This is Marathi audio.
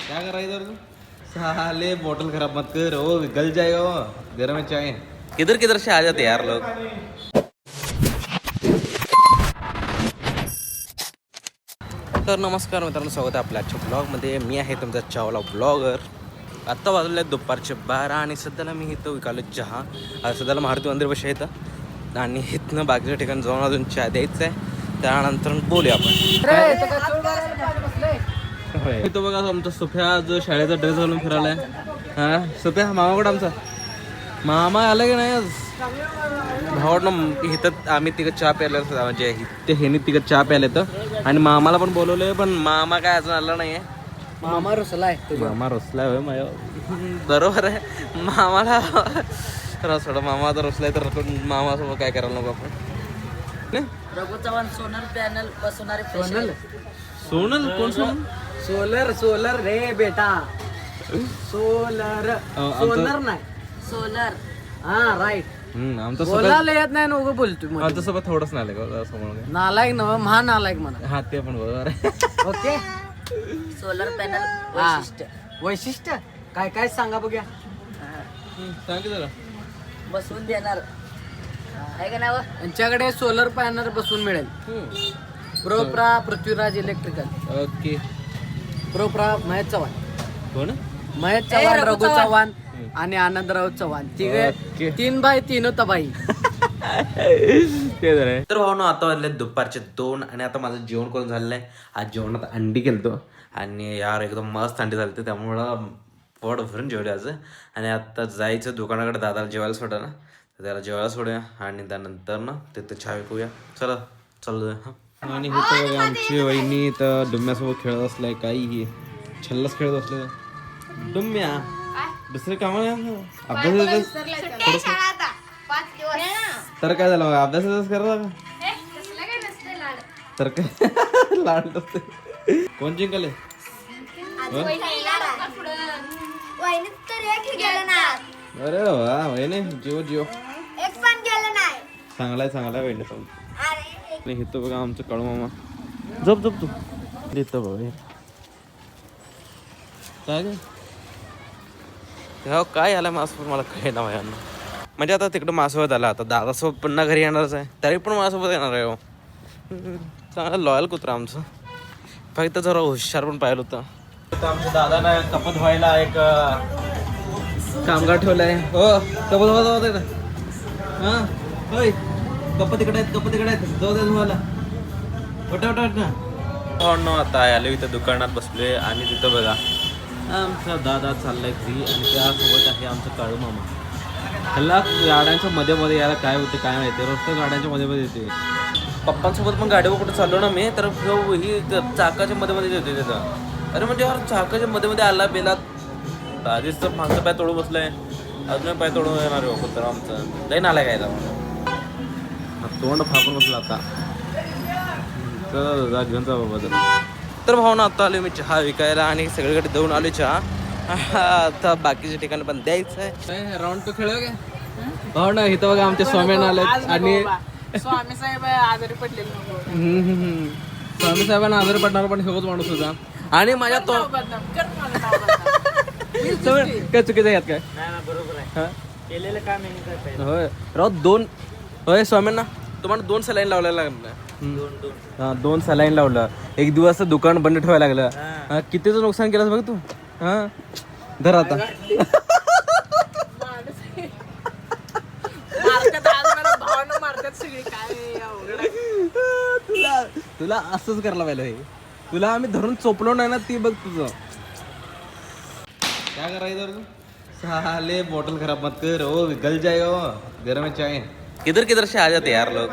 क्या कर रहा है इधर तू? साले बोतल खराब मत कर, वो गल जाएगा, वो गर्म है चाय. किधर किधर से आ जाते यार लोग. तर नमस्कार मित्रांनो, स्वागत आहे आपल्या आजच्या ब्लॉगमध्ये. मी आहे तुमचा चावला ब्लॉगर. आत्ता वाजले दुपारचे 12 आणि सध्याला मी इथं विकालो चहा. सध्याला मारुती मंदिरपाशी येतं आणि इथनं बाकीच्या ठिकाणी जाऊन अजून चहा द्यायचा आहे. त्यानंतर बोलूया आपण. इथं बघा आमचा सोफ्या आज शाळेचा ड्रेस घालून फिरायला आहे. हा सोफ्या मामाकडे आमचा मामा आला की नाही आज भावाकडनं. इथं आम्ही तिघं चहा प्यायला म्हणजे ते हेनी तिघं चहा प्यायला तर आणि मामाला पण बोलवलंय, पण मामा काय अजून आला नाहीये. मामा रुसलाय. मामा रुसलाय होय माझ्या. बरोबर आहे, मामाला रसोडा मामा आता रुसलाय तर मामासोबत काय करायला नको आपण. रघु चव्हाण सोनल पॅनल बसवणारे सोनल सोनल कोण सोनल? सोलर रे बेटा, सोलर सोलर नाही सोलर. हा राईट. आमचा बोलायला येत नाही ना, उगं बोलतोय. आमच्या सोबत थोडंच नालायक समोर. नालायक नव महा नालायक म्हणा. हा ते पण बरोबर आहे. ओके. सोलर पॅनल वैशिष्ट्य काय काय सांगा बघूया. सांग की जरा. बसवून देणार आहे का नाव. यांच्याकडे सोलर पॅनल बसवून मिळेल. प्रोप्रा पृथ्वीराज इलेक्ट्रिकल. ओके. प्रोप्रा महेश चव्हाण. कोण? महेश चव्हाण, रघु चव्हाण आणि आनंदराव चव्हाण. तिघे 3x3 तबाई. ते जरा. तर भाऊ आता वाजले दुपारचे 2 आणि आता माझं जेवण करून झालेलं आहे. आज जेवणात अंडी केलतो आणि यार एकदम मस्त अंडी झाली, त्यामुळं पोट भरून जेवले आज. आणि आता जायचं दुकानाकडे दादाला जेवायला सोडा ना, तर त्याला जेवायला सोडूया आणि त्यानंतर ना तिथं चहा विकूया. चला चालू. आणि हे तर बघा आमची वहिनी तर डुम्यासोबत खेळत असलाय. काही छल्लस खेळत असलं डुम्या. दुसरे काम अभ्यास तर काय झालं, अभ्यासाच करा तर काय लाड असते. कोण जिंकले? अरे वा वहिनी, जिओ जिओ चांगलाय चांगलाय वहिनी. इथं बघा आमचं काळू मामा. झोप झोप तू. इथं बघा काय काय आला माझ्यासोबत मला काही ना यांना. म्हणजे आता तिकडं माझ्यासोबत आला, आता दादासोबत पुन्हा घरी येणारच आहे, तरी पण माझ्यासोबत येणार आहे. हो चांगला लॉयल कुत्रा आमचं. फक्त जरा हुशार पण पाहिलं होतं. तर आमच्या दादानं कपत व्हायला एक कामगार ठेवलाय. हो कपत व्हायला होतं ना. हां होय कपत तिकडे आहेत, कपत तिकडे आहेत. जाऊ द्या धुवायला. वटा ना. हो न आता आलो इथं दुकानात बसलोय आणि तिथं बघा आमचा दादा चाललाय घरी आणि त्यासोबत आहे आमचं काळू मामा. ह्याला गाड्यांच्या मध्ये मध्ये यायला काय होते काय माहिती, रोज गाड्यांच्या मध्ये मध्ये येते. पप्पांसोबत पण गाडीवर कुठं चाललो ना मी, तर ही चाकाच्या मध्ये मध्ये येते तिथं. अरे म्हणजे यार चाकाच्या मध्ये मध्ये आला बेलात आधीच तर मागचं पाय तोडून बसलाय, अजून पाय तोडून येणार हो कुत्र आमचं. लई नालाय काय तोंड फाकून बसला आता. तर घेऊन जा बाबा जरा. तर भावना आता आलो मी चहा विकायला आणि सगळीकडे देऊन आलो चहा. आता बाकीच्या ठिकाणी पण द्यायचं आहे. राऊंड तो खेळ का भाऊ ना. इथं बघा आमच्या स्वामीन आले आणि स्वामी साहेब आजारी पडलेले. स्वामी साहेबांना आजारी पडणार पण हेच माणूस होता. आणि माझ्या तो काय चुकीचं यात काय केलेलं काम होय राव. 2 होय स्वामींना तुम्हाला 2 सलाईन लावलेला लागलं. हा 2 सलाईन लावलं. एक दिवस दुकान बंद ठेवायला लागलं. कितीचं नुकसान केलं बघ तू. हा धर आता. तुला असंच करायला पाहिलं. हे तुला आम्ही धरून चोपलो नाही ना, ती बघ तुझं क्या कर रहा है इधर तू? साले बोतल खराब मत कर, वो गल जाएगा, वो गर्म है चाय. किधर किधर से आ जाते यार लोग.